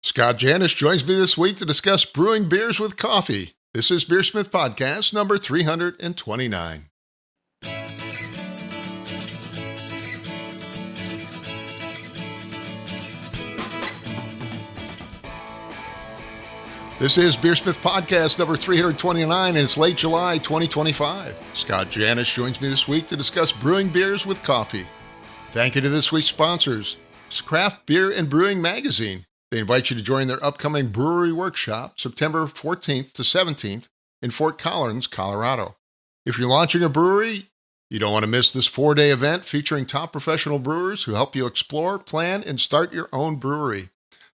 Scott Janish joins me this week to discuss brewing beers with coffee. This is BeerSmith Podcast number 329. This is BeerSmith Podcast number 329, and it's late July 2025. Scott Janish joins me this week to discuss brewing beers with coffee. Thank you to this week's sponsors, Craft Beer and Brewing Magazine. They invite you to join their upcoming brewery workshop, September 14th to 17th in Fort Collins, Colorado. If you're launching a brewery, you don't want to miss this 4-day event featuring top professional brewers who help you explore, plan, and start your own brewery.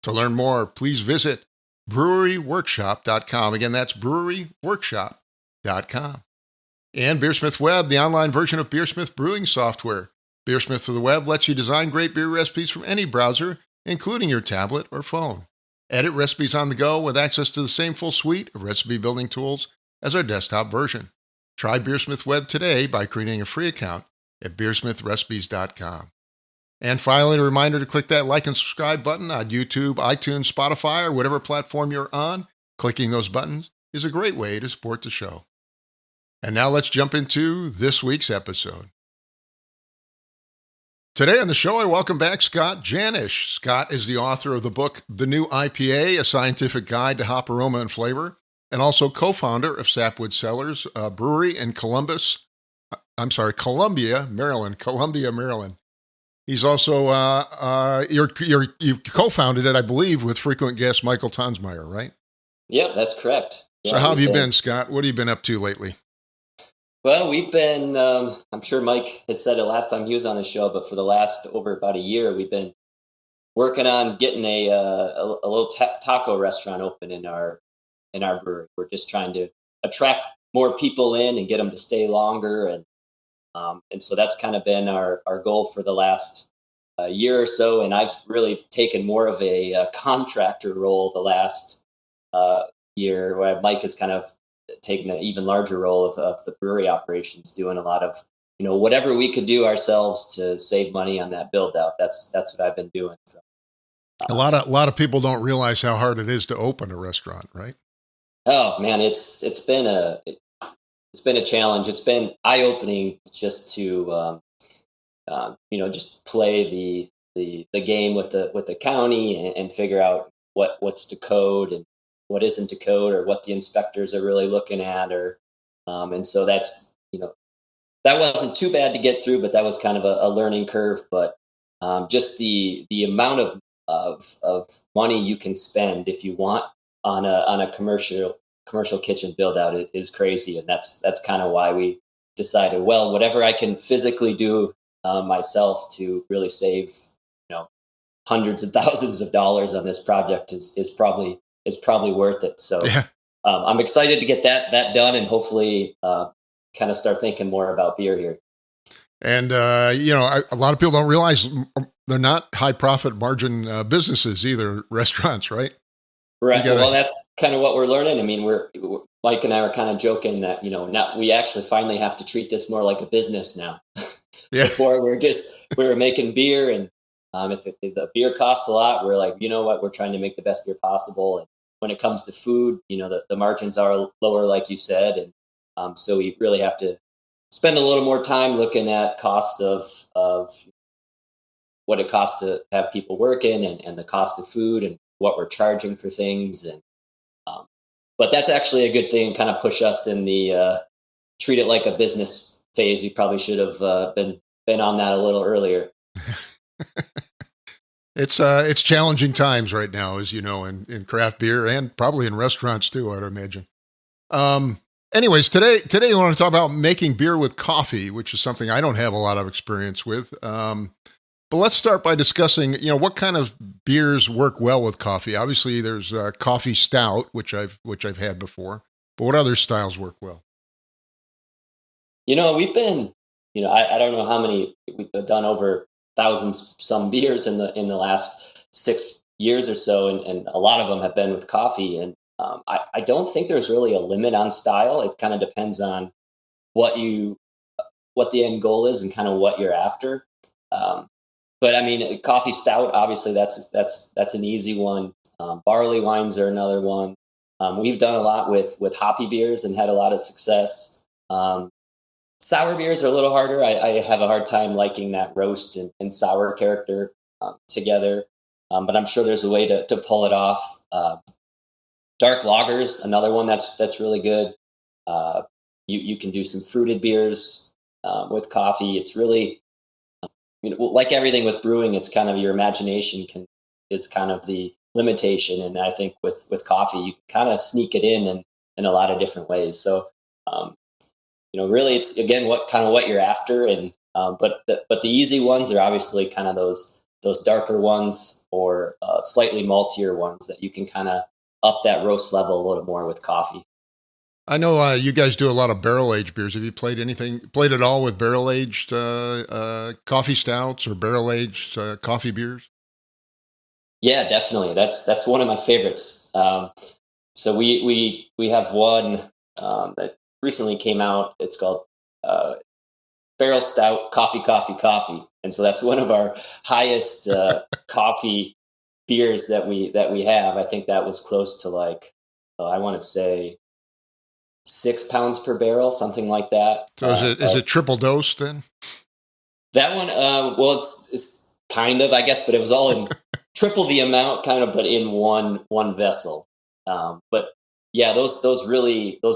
To learn more, please visit breweryworkshop.com. Again, that's breweryworkshop.com. And BeerSmith Web, the online version of BeerSmith brewing software. BeerSmith for the web lets you design great beer recipes from any browser, including your tablet or phone. Edit recipes on the go with access to the same full suite of recipe building tools as our desktop version. Try BeerSmith Web today by creating a free account at beersmithrecipes.com. And finally, a reminder to click that like and subscribe button on YouTube, iTunes, Spotify, or whatever platform you're on. Clicking those buttons is a great way to support the show. And now let's jump into this week's episode. Today on the show, I welcome back Scott Janish. Scott is the author of the book, The New IPA, A Scientific Guide to Hop Aroma and Flavor, and also co-founder of Sapwood Cellars, a brewery in Columbia, Maryland. He's also, you co-founded it, I believe, with frequent guest Michael Tonsmeyer, right? Yep, that's correct. So how have you been, Scott? What have you been up to lately? Well, we've been, I'm sure Mike had said it last time he was on the show, but for the last over about a year, we've been working on getting a little taco restaurant open in our brewery. We're just trying to attract more people in and get them to stay longer. And so that's kind of been our goal for the last year or so. And I've really taken more of a contractor role the last year, where Mike has kind of taken an even larger role of the brewery operations, doing a lot of, whatever we could do ourselves to save money on that build out. That's what I've been doing. So, a lot of people don't realize how hard it is to open a restaurant, right? Oh man, it's been a challenge. It's been eye opening just to just play the game with the county and figure out what's to code and what isn't to code, or what the inspectors are really looking at, and so that's, that wasn't too bad to get through, but that was kind of a learning curve. But just the amount of money you can spend if you want on a commercial kitchen build out is crazy, and that's kind of why we decided, well, whatever I can physically do myself to really save hundreds of thousands of dollars on this project is probably worth it. So yeah. I'm excited to get that done, and hopefully kind of start thinking more about beer here. And a lot of people don't realize they're not high profit margin businesses either, restaurants, right? Right. Well, that's kind of what we're learning. I mean, Mike and I were kind of joking that, now we actually finally have to treat this more like a business now. Yeah. Before we were making beer, and if the beer costs a lot, we're like, we're trying to make the best beer possible. And when it comes to food, the margins are lower, like you said. And so we really have to spend a little more time looking at costs of what it costs to have people working, and the cost of food, and what we're charging for things. And but that's actually a good thing, kind of push us in the treat it like a business phase. We probably should have been on that a little earlier. It's challenging times right now, as you know, in craft beer, and probably in restaurants too, I'd imagine. Anyways, today I want to talk about making beer with coffee, which is something I don't have a lot of experience with. But let's start by discussing, what kind of beers work well with coffee. Obviously, there's coffee stout, which I've had before. But what other styles work well? We've been, I don't know how many we've done, over thousands some beers in the last 6 years or so, and a lot of them have been with coffee. And I don't think there's really a limit on style. It kind of depends on what the end goal is and kind of what you're after. But I mean, coffee stout, obviously that's an easy one. Barley wines are another one. We've done a lot with hoppy beers and had a lot of success. Sour beers are a little harder. I have a hard time liking that roast and sour character together, but I'm sure there's a way to pull it off. Dark lagers, another one that's really good. You can do some fruited beers with coffee. It's really, like everything with brewing, it's kind of your imagination is kind of the limitation. And I think with coffee, you can kind of sneak it in a lot of different ways. So, really, it's again what you're after, and but the easy ones are obviously kind of those darker ones or slightly maltier ones that you can kind of up that roast level a little more with coffee. I know you guys do a lot of barrel aged beers. Have you played at all with barrel aged coffee stouts or barrel aged coffee beers? Yeah, definitely. That's one of my favorites. So we have one that recently came out. It's called Barrel Stout Coffee, and so that's one of our highest coffee beers that we have. I think that was close to like I want to say 6 pounds per barrel, something like that. So is it triple dose then? That one, well, it's kind of, I guess, but it was all in triple the amount, kind of, but in one vessel. But yeah, those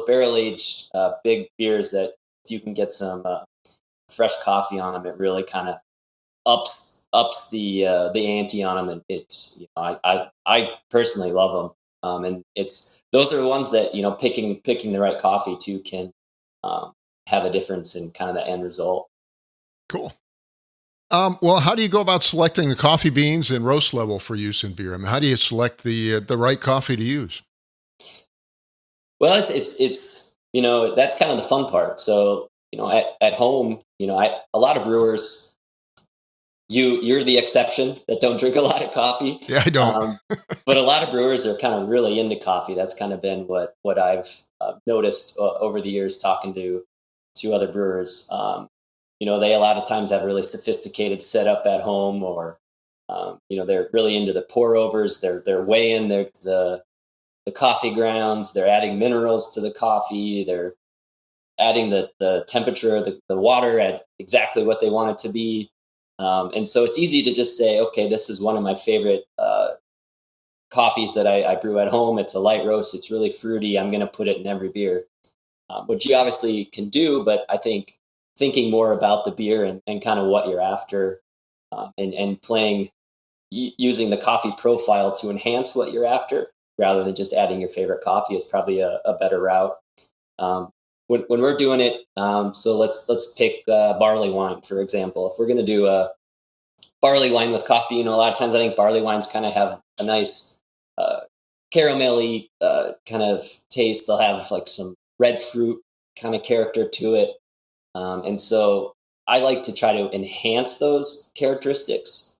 barrel aged big beers that if you can get some fresh coffee on them, it really kind of ups the ante on them, and it's I personally love them. And those are the ones that picking the right coffee too can have a difference in kind of the end result. Cool. Well, how do you go about selecting the coffee beans and roast level for use in beer? I mean, how do you select the right coffee to use? Well, it's that's kind of the fun part. So at home, a lot of brewers, you're the exception that don't drink a lot of coffee. Yeah, I don't. But a lot of brewers are kind of really into coffee. That's kind of been what I've noticed over the years talking to other brewers. They a lot of times have really sophisticated setup at home, or they're really into the pour overs. They're weighing the coffee grounds. They're adding minerals to the coffee. They're adding the temperature of the water at exactly what they want it to be. And so it's easy to just say, okay, this is one of my favorite coffees that I brew at home. It's a light roast. It's really fruity. I'm going to put it in every beer, which you obviously can do. But I think thinking more about the beer and kind of what you're after, and playing, using the coffee profile to enhance what you're after, rather than just adding your favorite coffee, is probably a better route. When we're doing it, so let's pick barley wine, for example. If we're going to do a barley wine with coffee, a lot of times I think barley wines kind of have a nice caramelly kind of taste. They'll have like some red fruit kind of character to it. And so I like to try to enhance those characteristics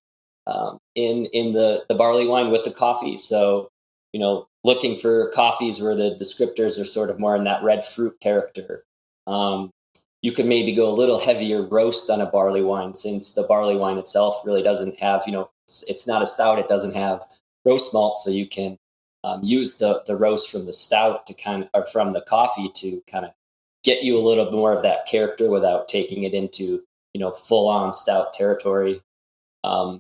in the barley wine with the coffee. So, looking for coffees where the descriptors are sort of more in that red fruit character. You could maybe go a little heavier roast on a barley wine, since the barley wine itself really doesn't have, it's not a stout. It doesn't have roast malt. So you can use the roast from the stout or from the coffee to kind of get you a little more of that character without taking it into, full on stout territory. And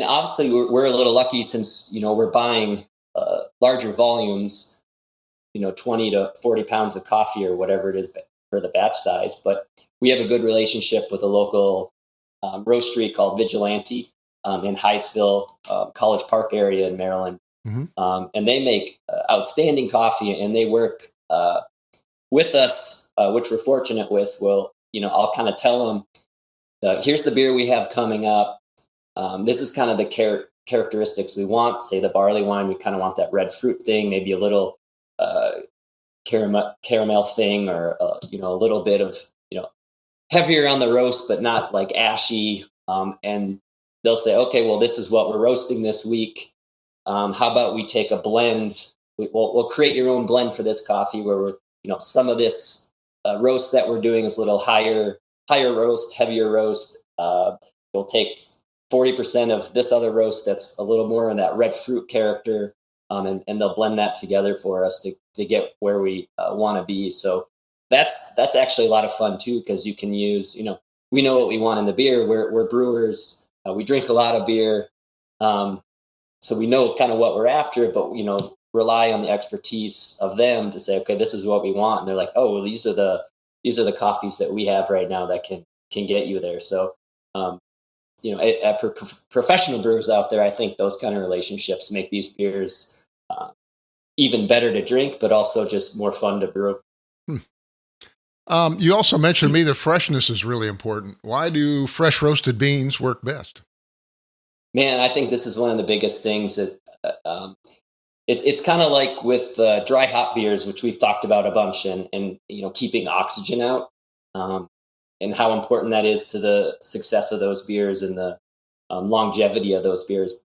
obviously we're a little lucky, since, we're buying larger volumes, 20 to 40 pounds of coffee or whatever it is for the batch size. But we have a good relationship with a local roastery called Vigilante in Hyattsville, College Park area in Maryland. Mm-hmm. And they make outstanding coffee, and they work with us, which we're fortunate with. I'll kind of tell them, here's the beer we have coming up. This is kind of the characteristics we want. Say the barley wine, we kind of want that red fruit thing, maybe a little caramel thing, or a little bit of heavier on the roast, but not like ashy. And they'll say, okay, well, this is what we're roasting this week. How about we take a blend? We'll create your own blend for this coffee, where we're some of this roast that we're doing is a little higher roast, heavier roast. We'll take 40% of this other roast that's a little more in that red fruit character. and they'll blend that together for us to get where we want to be. So that's actually a lot of fun too, because you can use, we know what we want in the beer. We're brewers. We drink a lot of beer. So we know kind of what we're after, but, rely on the expertise of them to say, okay, this is what we want. And they're like, oh, well, these are the coffees that we have right now that can get you there. So, for professional brewers out there, I think those kind of relationships make these beers even better to drink, but also just more fun to brew. You also mentioned to me that freshness is really important. Why do fresh roasted beans work best? Man, I think this is one of the biggest things that it's kind of like with dry hop beers, which we've talked about a bunch, and keeping oxygen out, and how important that is to the success of those beers and the longevity of those beers.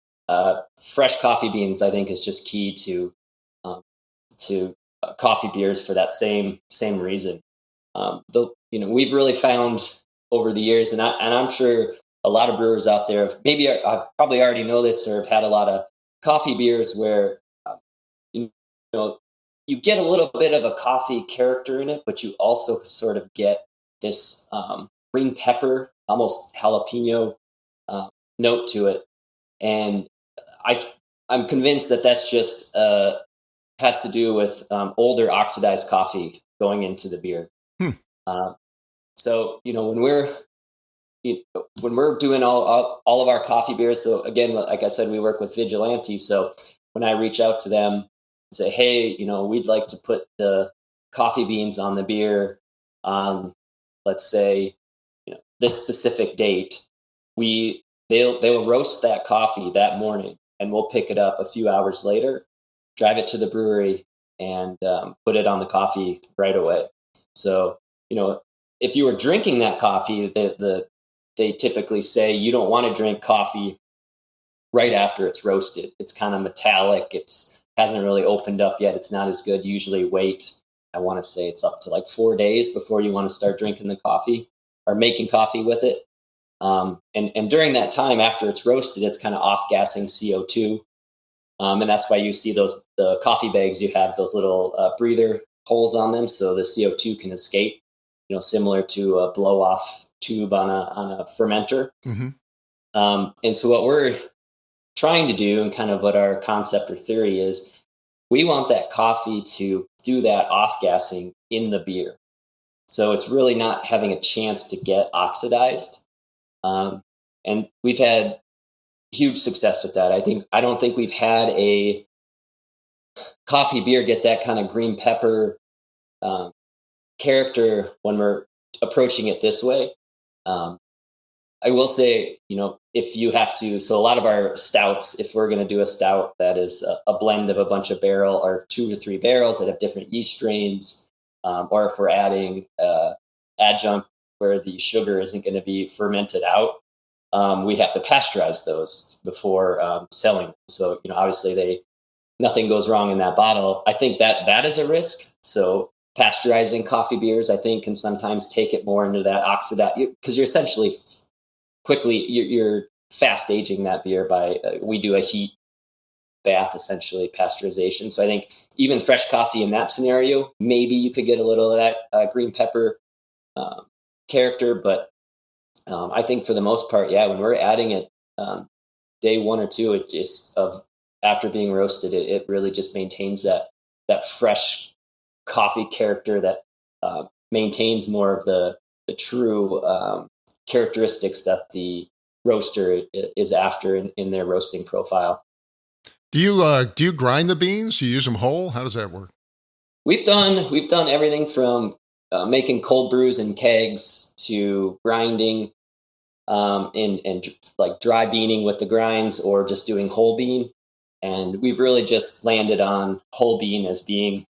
Fresh coffee beans, I think, is just key to coffee beers for that same reason. We've really found over the years, and I'm sure a lot of brewers out there I've probably already know this or have had a lot of coffee beers where you get a little bit of a coffee character in it, but you also sort of get this green pepper, almost jalapeno note to it, and I'm convinced that that's just has to do with older oxidized coffee going into the beer. So when we're doing all of our coffee beers, so again, like I said, we work with Vigilante. So when I reach out to them and say, hey, we'd like to put the coffee beans on the beer on, let's say, this specific date, they'll roast that coffee that morning, and we'll pick it up a few hours later, drive it to the brewery, and put it on the coffee right away. So, if you were drinking that coffee, they typically say you don't want to drink coffee right after it's roasted. It's kind of metallic. It's hasn't really opened up yet. It's not as good. Usually wait, I want to say it's up to like 4 days before you want to start drinking the coffee or making coffee with it. And during that time, after it's roasted, it's kind of off-gassing CO2. And that's why you see the coffee bags, you have those little breather holes on them so the CO2 can escape, similar to a blow-off tube on a fermenter. Mm-hmm. And so what we're trying to do, and kind of what our concept or theory is, we want that coffee to do that off-gassing in the beer. So it's really not having a chance to get oxidized. And we've had huge success with that. I don't think we've had a coffee beer get that kind of green pepper character when we're approaching it this way. I will say, if you have to, so a lot of our stouts, if we're going to do a stout that is a blend of a bunch of barrel or 2 or 3 barrels that have different yeast strains, or if we're adding adjunct where the sugar isn't going to be fermented out, we have to pasteurize those before selling them. So, obviously nothing goes wrong in that bottle. I think that is a risk. So pasteurizing coffee beers, I think, can sometimes take it more into that oxidize, because you're essentially you're fast aging that beer by, we do a heat bath, essentially pasteurization. So I think even fresh coffee in that scenario, maybe you could get a little of that green pepper character. But I think for the most part, when we're adding it day 1 or 2, it just after being roasted, it really just maintains that fresh coffee character that maintains more of the true characteristics that the roaster is after in their roasting profile. Do you grind the beans? Do you use them whole? How does that work? We've done everything from making cold brews in kegs to grinding and like dry beaning with the grinds, or just doing whole bean. And we've really just landed on whole bean as being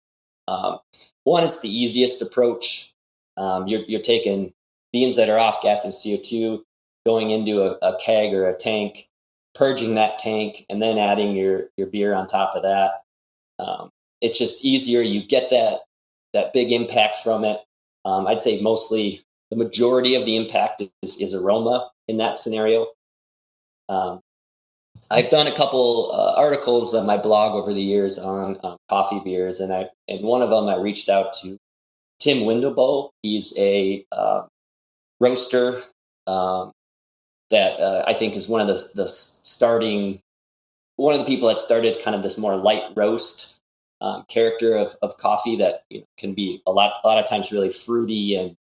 one, it's the easiest approach. You're taking beans that are off gassing CO2, going into a keg or a tank, purging that tank, and then adding your beer on top of that. It's just easier. You get that big impact from it. I'd say mostly the majority of the impact is aroma in that scenario. I've done a couple articles on my blog over the years on coffee beers, and one of them I reached out to Tim Windlebow. He's a roaster um, that I think is one of the starting one of the people that started kind of this more light roast character of coffee that can be a lot of times really fruity and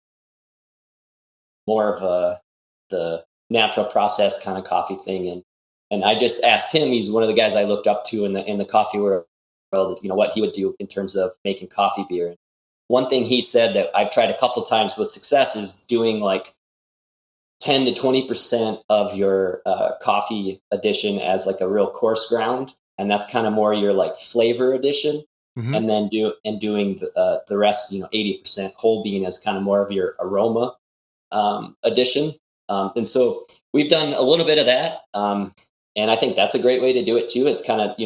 more of the natural process kind of coffee thing. And I just asked him. He's one of the guys I looked up to in the coffee world. What he would do in terms of making coffee beer. One thing he said that I've tried a couple times with success is doing like 10 to 20% of your coffee addition as like a real coarse ground, and that's kind of more your like flavor addition, Mm-hmm. and then doing the rest, 80% whole bean as kind of more of your aroma addition. And so we've done a little bit of that. And I think that's a great way to do it too. It's kind of,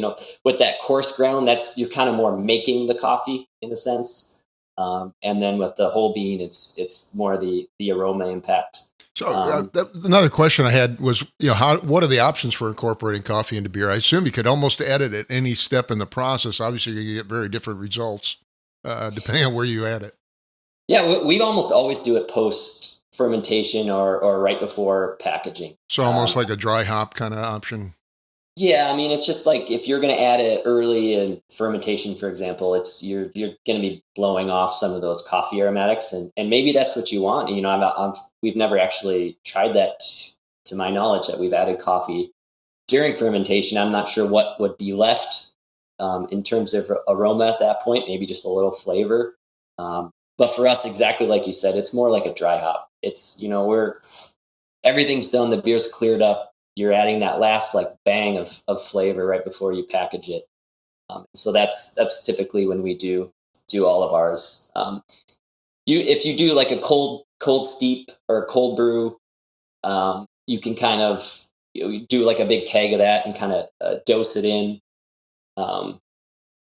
with that coarse ground, you're kind of more making the coffee in a sense. And then with the whole bean, it's more the aroma impact. So another question I had was, what are the options for incorporating coffee into beer? I assume you could almost add it at any step in the process. Obviously, you get very different results depending on where you add it. Yeah, we almost always do it post fermentation or right before packaging. So almost like a dry hop kind of option. Yeah, I mean, it's just like if you're going to add it early in fermentation, for example, you're going to be blowing off some of those coffee aromatics, and maybe that's what you want. We've never actually tried that, to my knowledge, that we've added coffee during fermentation. I'm not sure what would be left in terms of aroma at that point. Maybe just a little flavor. But for us, exactly like you said, it's more like a dry hop. It's everything's done. The beer's cleared up. You're adding that last like bang of flavor right before you package it. So that's typically when we do all of ours. If you do like a cold steep or a cold brew, you can kind of do like a big keg of that and kind of dose it in.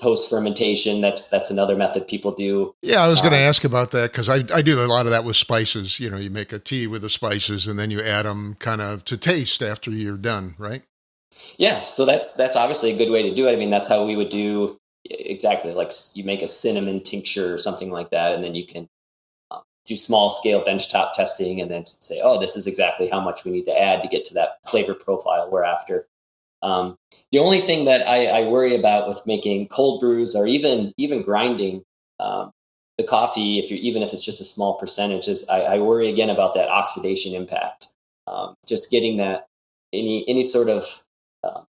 Post fermentation, that's another method people do. Yeah, I was going to ask about that because I do a lot of that with spices. You make a tea with the spices and then you add them kind of to taste after you're done, right? Yeah, so that's obviously a good way to do it. I mean, that's how we would do exactly, like you make a cinnamon tincture or something like that, and then you can do small scale benchtop testing and then say, oh, this is exactly how much we need to add to get to that flavor profile we're after. The only thing that I worry about with making cold brews or even grinding the coffee, even if it's just a small percentage, is I worry again about that oxidation impact. Just getting that any sort of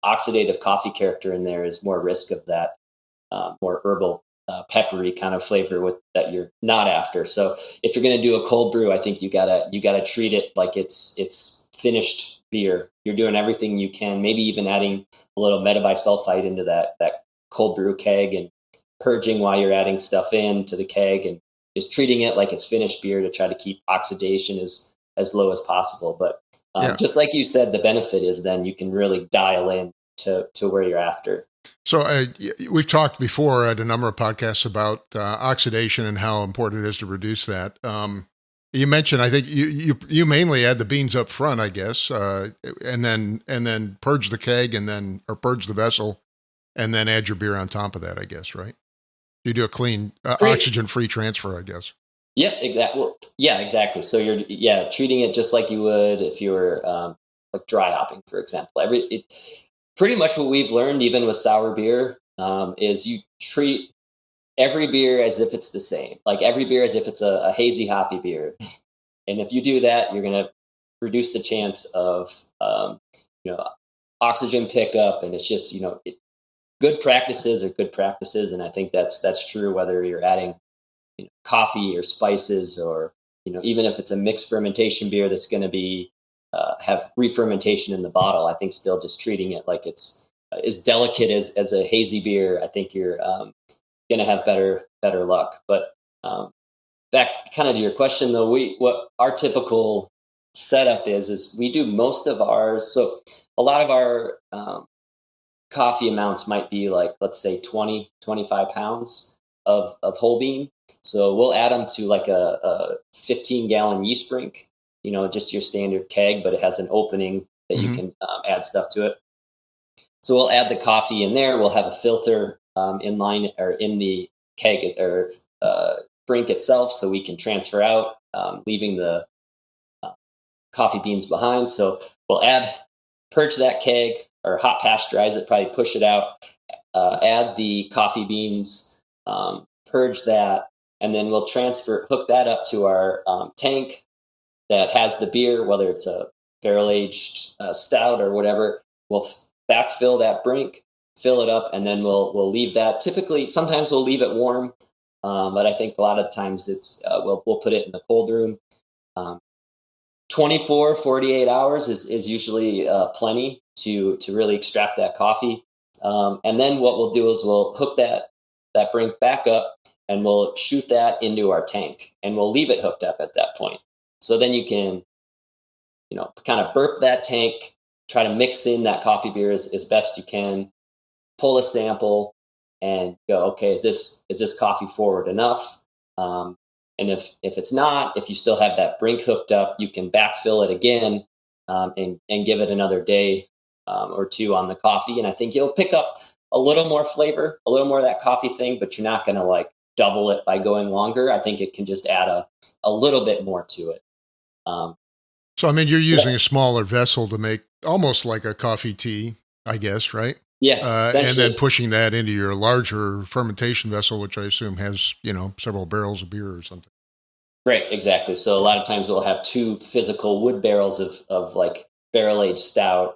oxidative coffee character in there is more risk of that more herbal, peppery kind of flavor that you're not after. So if you're going to do a cold brew, I think you gotta treat it like it's finished beer. You're doing everything you can, maybe even adding a little metabisulfite into that cold brew keg and purging while you're adding stuff into the keg and just treating it like it's finished beer to try to keep oxidation as low as possible. But just like you said, the benefit is then you can really dial in to where you're after. So we've talked before at a number of podcasts about oxidation and how important it is to reduce that. You mentioned, I think you mainly add the beans up front, I guess, and then purge the keg or purge the vessel, and then add your beer on top of that, I guess, right? You do a clean oxygen-free transfer, I guess. Yep, exactly. Well, yeah, exactly. So you're treating it just like you would if you were like dry hopping, for example. Pretty much what we've learned, even with sour beer, is you treat every beer as if it's the same. Like every beer as if it's a hazy hoppy beer. And if you do that, you're going to reduce the chance of oxygen pickup. And it's just good practices are good practices, and I think that's true whether you're adding coffee or spices or even if it's a mixed fermentation beer that's going to be have re-fermentation in the bottle. I think still just treating it like it's as delicate as a hazy beer, I think you're going to have better luck. But back kind of to your question though, what our typical setup is we do most of ours. So a lot of our coffee amounts might be like, let's say 20, 25 pounds of whole bean. So we'll add them to like a 15-gallon yeast drink, just your standard keg, but it has an opening that you can add stuff to it. So we'll add the coffee in there. We'll have a filter in line or in the keg or brink itself, so we can transfer out, leaving the coffee beans behind. So we'll purge that keg or hot pasteurize it, probably push it out, add the coffee beans, purge that, and then we'll hook that up to our tank that has the beer, whether it's a barrel-aged stout or whatever. We'll backfill that brink, fill it up, and then we'll leave that. Typically, sometimes we'll leave it warm, but I think a lot of times we'll put it in the cold room. 24, 48 hours is usually plenty to really extract that coffee. And then what we'll do is we'll hook that brink back up, and we'll shoot that into our tank, and we'll leave it hooked up at that point. So then you can, kind of burp that tank, try to mix in that coffee beer as best you can, pull a sample, and go, okay, is this coffee forward enough? And if it's not, if you still have that brink hooked up, you can backfill it again, and give it another day or two on the coffee. And I think you'll pick up a little more flavor, a little more of that coffee thing, but you're not going to like double it by going longer. I think it can just add a little bit more to it. So, I mean, you're using a smaller vessel to make almost like a coffee tea, I guess, right? Yeah. And then pushing that into your larger fermentation vessel, which I assume has, several barrels of beer or something. Right, exactly. So a lot of times we'll have 2 physical wood barrels of like barrel-aged stout.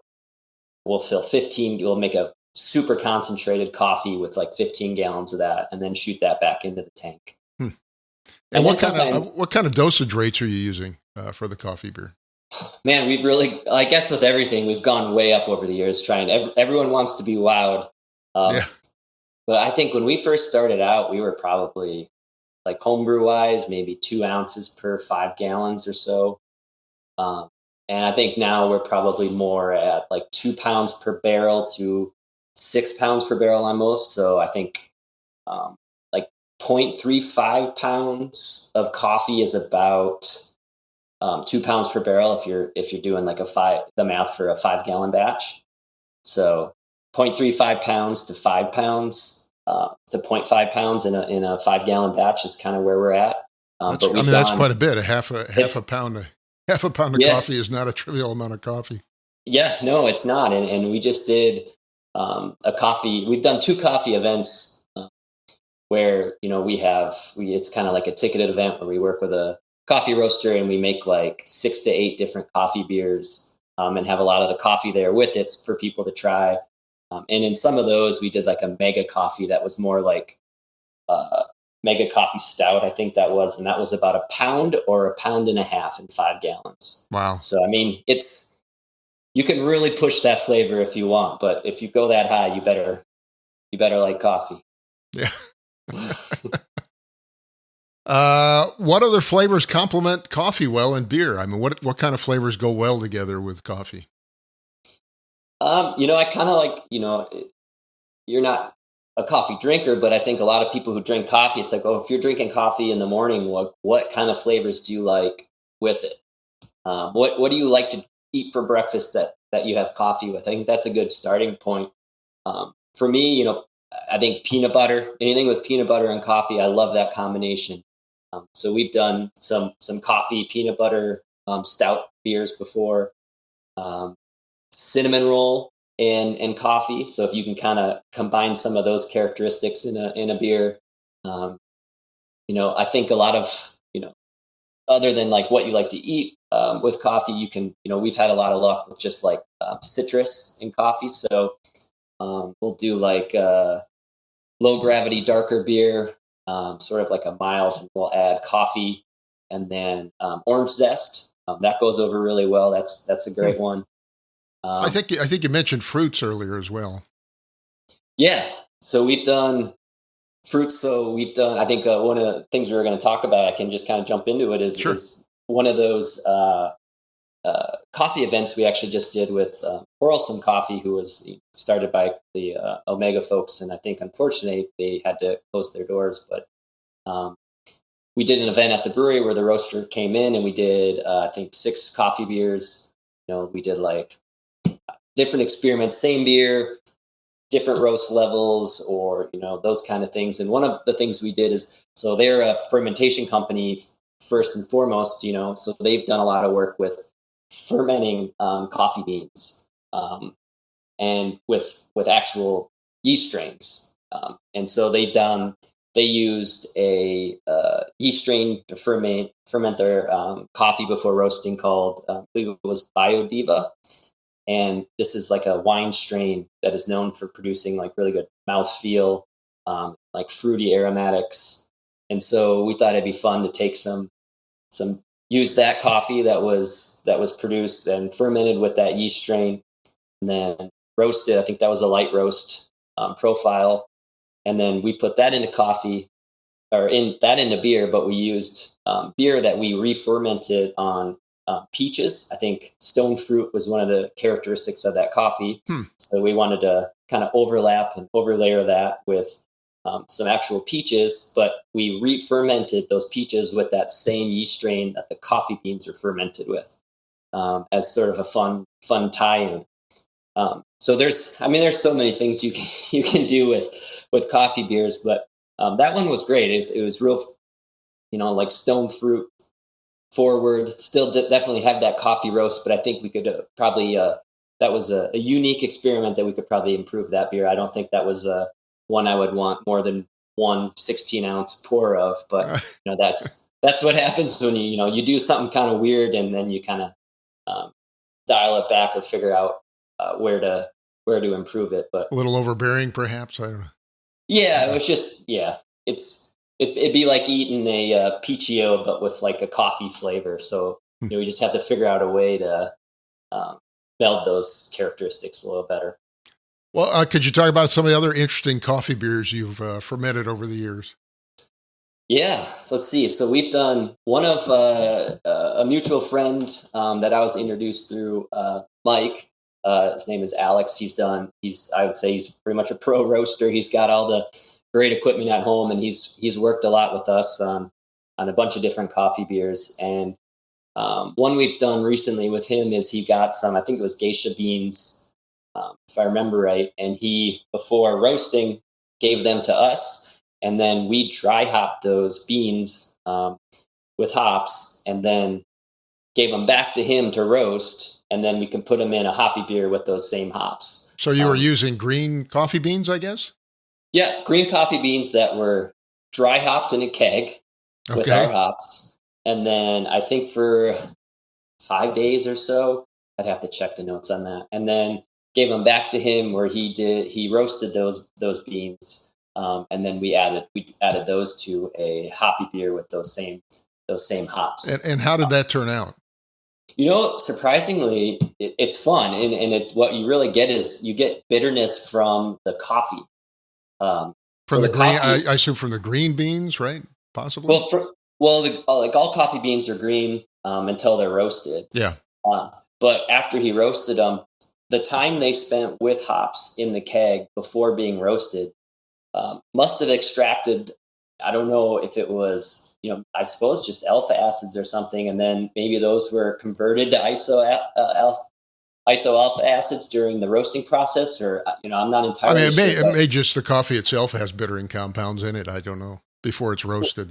We'll make a super concentrated coffee with like 15 gallons of that, and then shoot that back into the tank. And what kind of dosage rates are you using for the coffee beer? Man, we've really, I guess with everything, we've gone way up over the years everyone wants to be wowed. Yeah. But I think when we first started out, we were probably like homebrew wise, maybe 2 ounces per 5 gallons or so. And I think now we're probably more at like 2 pounds per barrel to 6 pounds per barrel on most. So I think like 0.35 pounds of coffee is about 2 pounds per barrel if you're doing like the math for a 5 gallon batch. So 0.35 pounds to 5 pounds to 0.5 pounds in a 5 gallon batch is kind of where we're at. That's quite a bit. A half a pound of coffee is not a trivial amount of coffee. Yeah, no, it's not. And we just did we've done 2 coffee events where, it's kind of like a ticketed event where we work with a coffee roaster and we make like 6 to 8 different coffee beers and have a lot of the coffee there with it for people to try. And in some of those, we did like a mega coffee that was more like mega coffee stout, I think that was. And that was about 1 pound or 1.5 pounds in 5 gallons. Wow. So, I mean, you can really push that flavor if you want, but if you go that high, you better like coffee. Yeah. What other flavors complement coffee well in beer? I mean, what kind of flavors go well together with coffee? I kind of like, you're not a coffee drinker, but I think a lot of people who drink coffee, it's like, oh, if you're drinking coffee in the morning, what kind of flavors do you like with it? What do you like to eat for breakfast that you have coffee with? I think that's a good starting point. For me, I think peanut butter, anything with peanut butter and coffee, I love that combination. So we've done some coffee peanut butter stout beers before. Cinnamon roll and coffee. So if you can kind of combine some of those characteristics in a beer, I think a lot of, other than like what you like to eat with coffee, you can, we've had a lot of luck with just like citrus in coffee. So we'll do like low gravity, darker beer, sort of like a mild, and we'll add coffee and then orange zest. That goes over really well. That's a great one. I think you mentioned fruits earlier as well. Yeah. So we've done fruits. So we've done, I think one of the things we were going to talk about, I can just kind of jump into it, is one of those coffee events we actually just did with Quarrelsome Coffee, who was started by the Omega folks. And I think, unfortunately, they had to close their doors. But we did an event at the brewery where the roaster came in, and we did, I think, 6 coffee beers. We did like different experiments, same beer, different roast levels or, those kind of things. And one of the things we did is, so they're a fermentation company first and foremost, so they've done a lot of work with fermenting coffee beans and with actual yeast strains. And so they used a yeast strain to ferment their coffee before roasting called, I believe it was Biodiva. And this is like a wine strain that is known for producing like really good mouthfeel, like fruity aromatics. And so we thought it'd be fun to take use that coffee that was produced and fermented with that yeast strain, and then roasted. I think that was a light roast profile. And then we put that into coffee, or into beer, but we used beer that we re-fermented on peaches. I think stone fruit was one of the characteristics of that coffee. So we wanted to kind of overlap and overlayer that with some actual peaches, but we re-fermented those peaches with that same yeast strain that the coffee beans are fermented with, as sort of a fun tie-in. So there's so many things you can do with coffee beers, but that one was great. It was real, like stone fruit forward. Still definitely have that coffee roast, but I think we could probably that was a unique experiment that we could probably improve that beer. I don't think that was one I would want more than one 16-ounce pour of, but that's what happens when you do something kind of weird and then you kind of dial it back or figure out where to improve it. But a little overbearing, perhaps. I don't know. Yeah, it was just it'd be like eating a Peachio but with like a coffee flavor. So we just have to figure out a way to meld those characteristics a little better. Well, could you talk about some of the other interesting coffee beers you've fermented over the years? Yeah, let's see. So we've done one of a mutual friend that I was introduced through Mike. His name is Alex. I would say he's pretty much a pro roaster. He's got all the great equipment at home, and he's worked a lot with us on a bunch of different coffee beers. And one we've done recently with him is he got some, I think it was geisha beans, if I remember right. And he, before roasting, gave them to us. And then we dry hopped those beans with hops and then gave them back to him to roast. And then we can put them in a hoppy beer with those same hops. So you were using green coffee beans, I guess? Yeah, green coffee beans that were dry hopped in a keg with our hops. And then I think for 5 days or so, I'd have to check the notes on that. And then gave them back to him where he roasted those beans. And then we added those to a hoppy beer with those same hops. And how did that turn out? Surprisingly, it's fun, and it's what you really get is you get bitterness from the coffee. From the green, coffee, I assume from the green beans, right? Possibly. Like all coffee beans are green until they're roasted. Yeah. But after he roasted them, the time they spent with hops in the keg before being roasted must have extracted, I don't know if it was, I suppose just alpha acids or something. And then maybe those were converted to isoalpha acids during the roasting process, or, I'm not entirely sure. It may just the coffee itself has bittering compounds in it. I don't know, before it's roasted,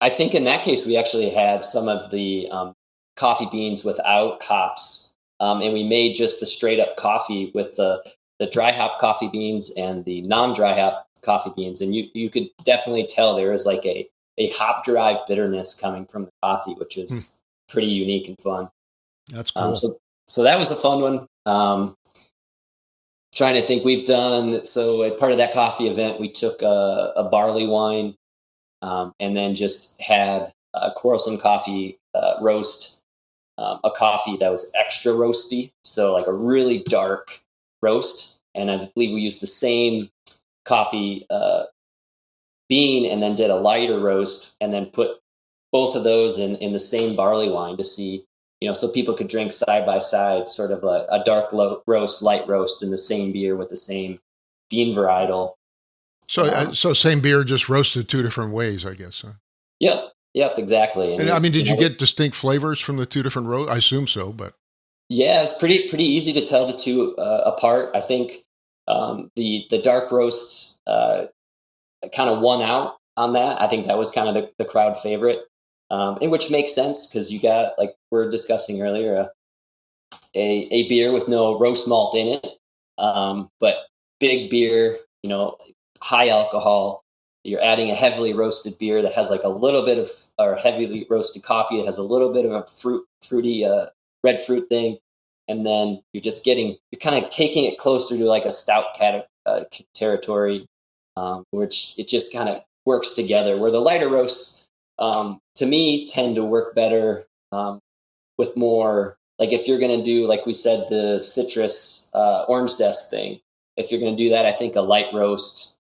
I think in that case, we actually had some of the coffee beans without hops. And we made just the straight up coffee with the dry hop coffee beans and the non-dry hop coffee beans. And you could definitely tell there was like a hop derived bitterness coming from the coffee, which is pretty unique and fun. That's cool. So that was a fun one. Trying to think, we've done, so as part of that coffee event, we took a barley wine and then just had a Quarrelsome coffee roast a coffee that was extra roasty, so like a really dark roast. And I believe we used the same coffee bean and then did a lighter roast and then put both of those in the same barley wine to see, so people could drink side by side, sort of a dark roast, light roast in the same beer with the same bean varietal. So same beer, just roasted two different ways, I guess. Huh? Yep, exactly. And did you get distinct flavors from the two different roasts? I assume so, but. Yeah, it's pretty easy to tell the two apart. I think The dark roast kind of won out on that. I think that was kind of the crowd favorite, and which makes sense because you got, like we were discussing earlier, a beer with no roast malt in it, but big beer, high alcohol. You're adding a heavily roasted beer that has like a little bit of, or heavily roasted coffee. It has a little bit of a fruity red fruit thing. And then you're kind of taking it closer to like a stout territory, which it just kind of works together. Where the lighter roasts, to me, tend to work better with more, like if you're going to do, like we said, the citrus orange zest thing, if you're going to do that, I think a light roast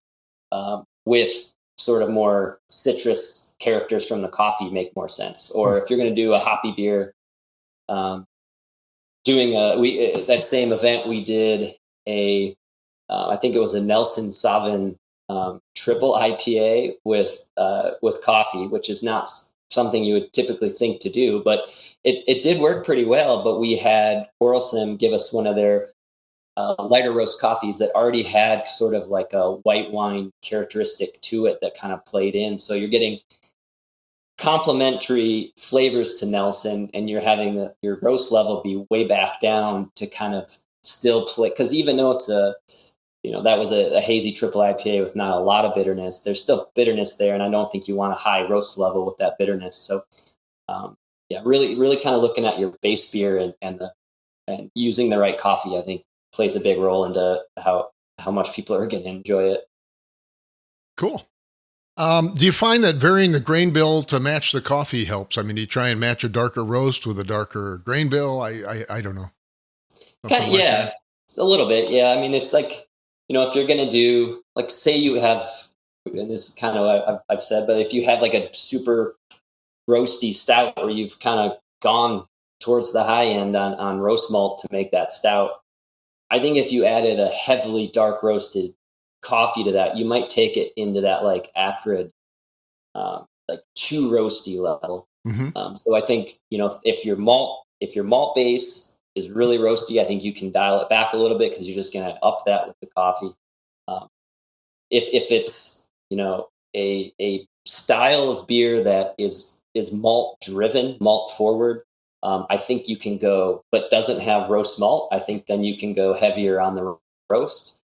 with sort of more citrus characters from the coffee make more sense. Or if you're going to do a hoppy beer, that same event we did I think it was a Nelson Sauvin triple IPA with coffee, which is not something you would typically think to do, but it did work pretty well. But we had Oralsim give us one of their lighter roast coffees that already had sort of like a white wine characteristic to it that kind of played in. So you're getting complementary flavors to Nelson, and you're having your roast level be way back down to kind of still play. Because even though it's that was a hazy triple IPA with not a lot of bitterness, there's still bitterness there, and I don't think you want a high roast level with that bitterness. So, really, really kind of looking at your base beer and using the right coffee, I think, plays a big role into how much people are going to enjoy it. Cool. Do you find that varying the grain bill to match the coffee helps? I mean, do you try and match a darker roast with a darker grain bill? I don't know. Yeah, a little bit. Yeah. I mean, it's like, if you're going to do, like, say you have, and this is kind of what I've said, but if you have like a super roasty stout where you've kind of gone towards the high end on roast malt to make that stout, I think if you added a heavily dark roasted coffee to that, you might take it into that like acrid, like too roasty level. Mm-hmm. So I think, if your malt base is really roasty, I think you can dial it back a little bit because you're just going to up that with the coffee. If it's, a style of beer that is malt driven, malt forward, I think you can go, but doesn't have roast malt, I think then you can go heavier on the roast.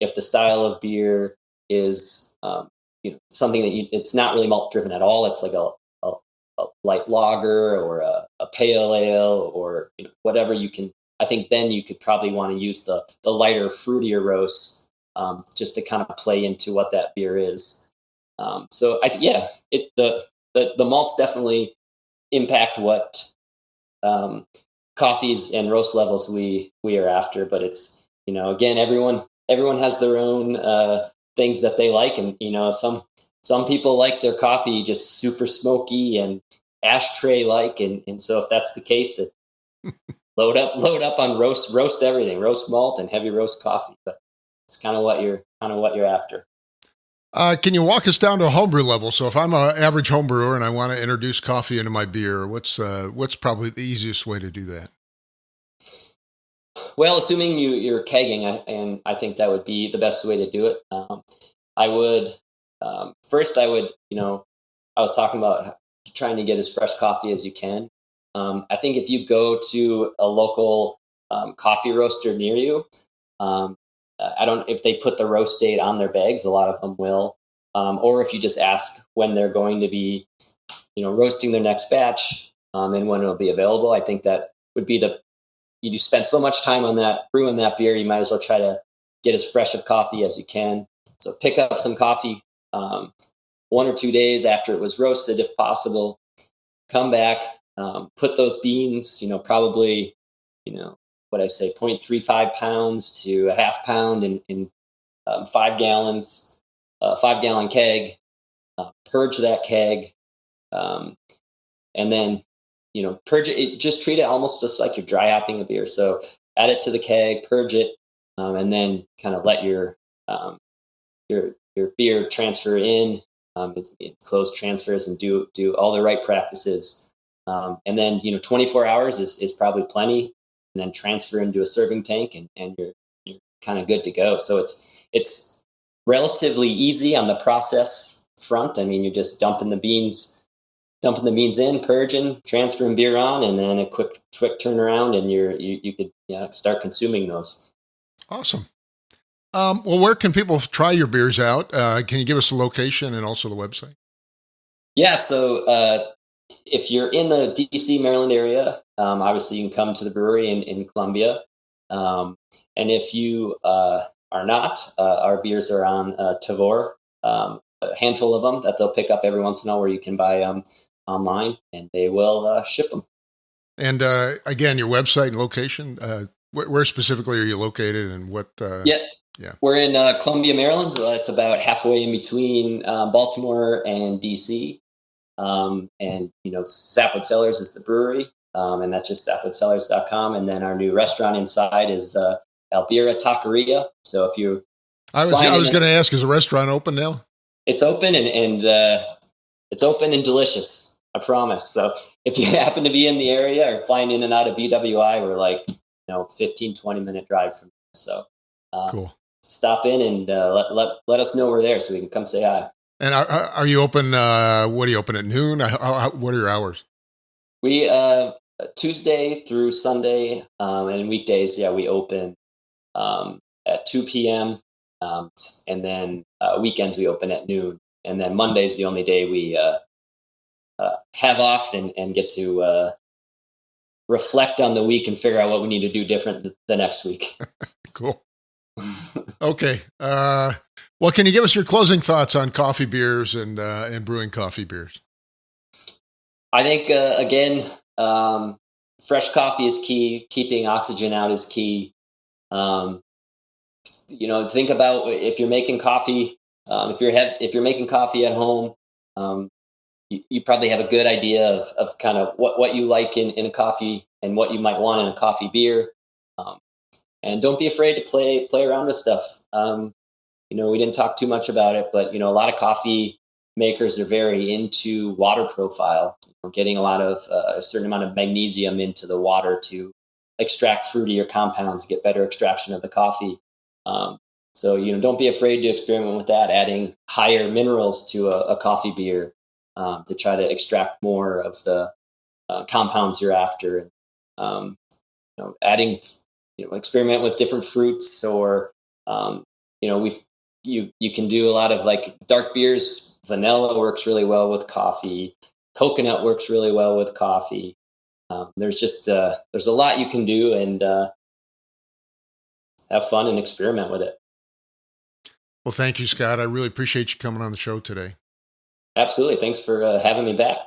If the style of beer is something that it's not really malt driven at all, it's like a light lager or a pale ale or whatever, you can, I think then you could probably want to use the lighter, fruitier roasts just to kind of play into what that beer is. So the malts definitely impact what coffees and roast levels we are after, but it's, again, everyone has their own things that they like, and some people like their coffee just super smoky and ashtray like, and so if that's the case, that load up on roast everything, roast malt and heavy roast coffee. But it's kind of what you're after. Can you walk us down to a homebrew level? So if I'm an average home brewer and I want to introduce coffee into my beer, what's probably the easiest way to do that? Well, assuming you're kegging, and I think that would be the best way to do it. I would first, I was talking about trying to get as fresh coffee as you can. I think if you go to a local coffee roaster near you, I don't if they put the roast date on their bags. A lot of them will, or if you just ask when they're going to be, roasting their next batch, and when it'll be available. I think that would be you spend so much time on that brewing that beer, you might as well try to get as fresh of coffee as you can. So pick up some coffee 1 or 2 days after it was roasted, if possible. Come back, put those beans, probably, what I say, 0.35 pounds to a half pound in 5 gallons, 5-gallon keg. Purge that keg, and then purge it. Just treat it almost just like you're dry hopping a beer. So add it to the keg, purge it, and then kind of let your beer transfer in, close transfers, and do all the right practices. And then 24 hours is probably plenty, and then transfer into a serving tank, and you're kind of good to go. So it's relatively easy on the process front. I mean, you're just dumping the beans in, purging, transferring beer on, and then a quick turnaround, and you could start consuming those. Awesome. Well, where can people try your beers out? Can you give us a location and also the website? Yeah, so if you're in the DC, Maryland area, obviously you can come to the brewery in Columbia. And if you are not, our beers are on Tavour, a handful of them that they'll pick up every once in a while, where you can buy online, and they will ship them. And again, your website and location, where specifically are you located, and what? Yeah, we're in Columbia, Maryland. It's about halfway in between Baltimore and DC. And Sapwood Cellars is the brewery, and that's just sapwoodcellars.com. And then our new restaurant inside is Albira Taqueria. So if you, I was going to ask, is the restaurant open now? It's open, and it's open and delicious, I promise. So if you happen to be in the area or flying in and out of BWI, we're like 15-20 minute drive from there. So cool. Stop in and let us know we're there so we can come say hi. And are you open? What are you open at noon? What are your hours? We Tuesday through Sunday, and weekdays, we open at 2 p.m. And then weekends we open at noon. And then Monday's the only day we have off and get to reflect on the week and figure out what we need to do different the next week. Cool. Okay. Well, can you give us your closing thoughts on coffee beers and brewing coffee beers? I think, again, fresh coffee is key. Keeping oxygen out is key. Think about if you're making coffee, if you're making coffee at home, you probably have a good idea of kind of what you like in a coffee and what you might want in a coffee beer. And don't be afraid to play around with stuff. We didn't talk too much about it, but, a lot of coffee makers are very into water profile, getting a lot of a certain amount of magnesium into the water to extract fruitier compounds, get better extraction of the coffee. So, don't be afraid to experiment with that, adding higher minerals to a coffee beer to try to extract more of the compounds you're after. Adding, experiment with different fruits, or, you can do a lot of like dark beers. Vanilla works really well with coffee. Coconut works really well with coffee. There's a lot you can do, and have fun and experiment with it. Well, thank you, Scott. I really appreciate you coming on the show today. Absolutely. Thanks for having me back.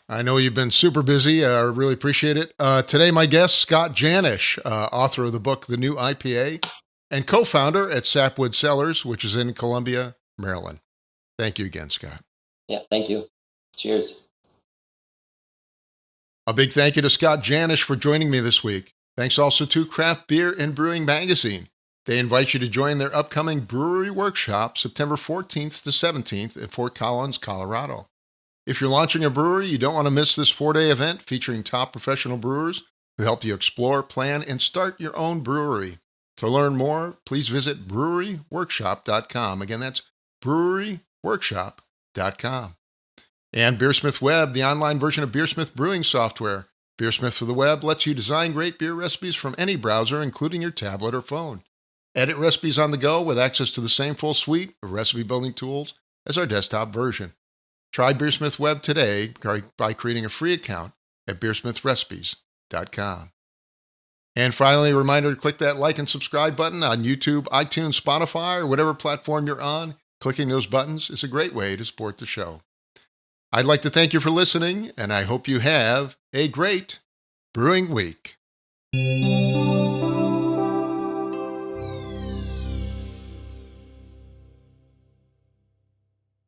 I know you've been super busy. I really appreciate it. Today, my guest, Scott Janish, author of the book, The New IPA, and co-founder at Sapwood Cellars, which is in Columbia, Maryland. Thank you again, Scott. Yeah, thank you. Cheers. A big thank you to Scott Janish for joining me this week. Thanks also to Craft Beer and Brewing Magazine. They invite you to join their upcoming brewery workshop, September 14th to 17th in Fort Collins, Colorado. If you're launching a brewery, you don't want to miss this 4-day event featuring top professional brewers who help you explore, plan, and start your own brewery. To learn more, please visit breweryworkshop.com. Again, that's breweryworkshop.com. And BeerSmith Web, the online version of BeerSmith brewing software. BeerSmith for the web lets you design great beer recipes from any browser, including your tablet or phone. Edit recipes on the go with access to the same full suite of recipe building tools as our desktop version. Try BeerSmith Web today by creating a free account at beersmithrecipes.com. And finally, a reminder to click that like and subscribe button on YouTube, iTunes, Spotify, or whatever platform you're on. Clicking those buttons is a great way to support the show. I'd like to thank you for listening, and I hope you have a great brewing week.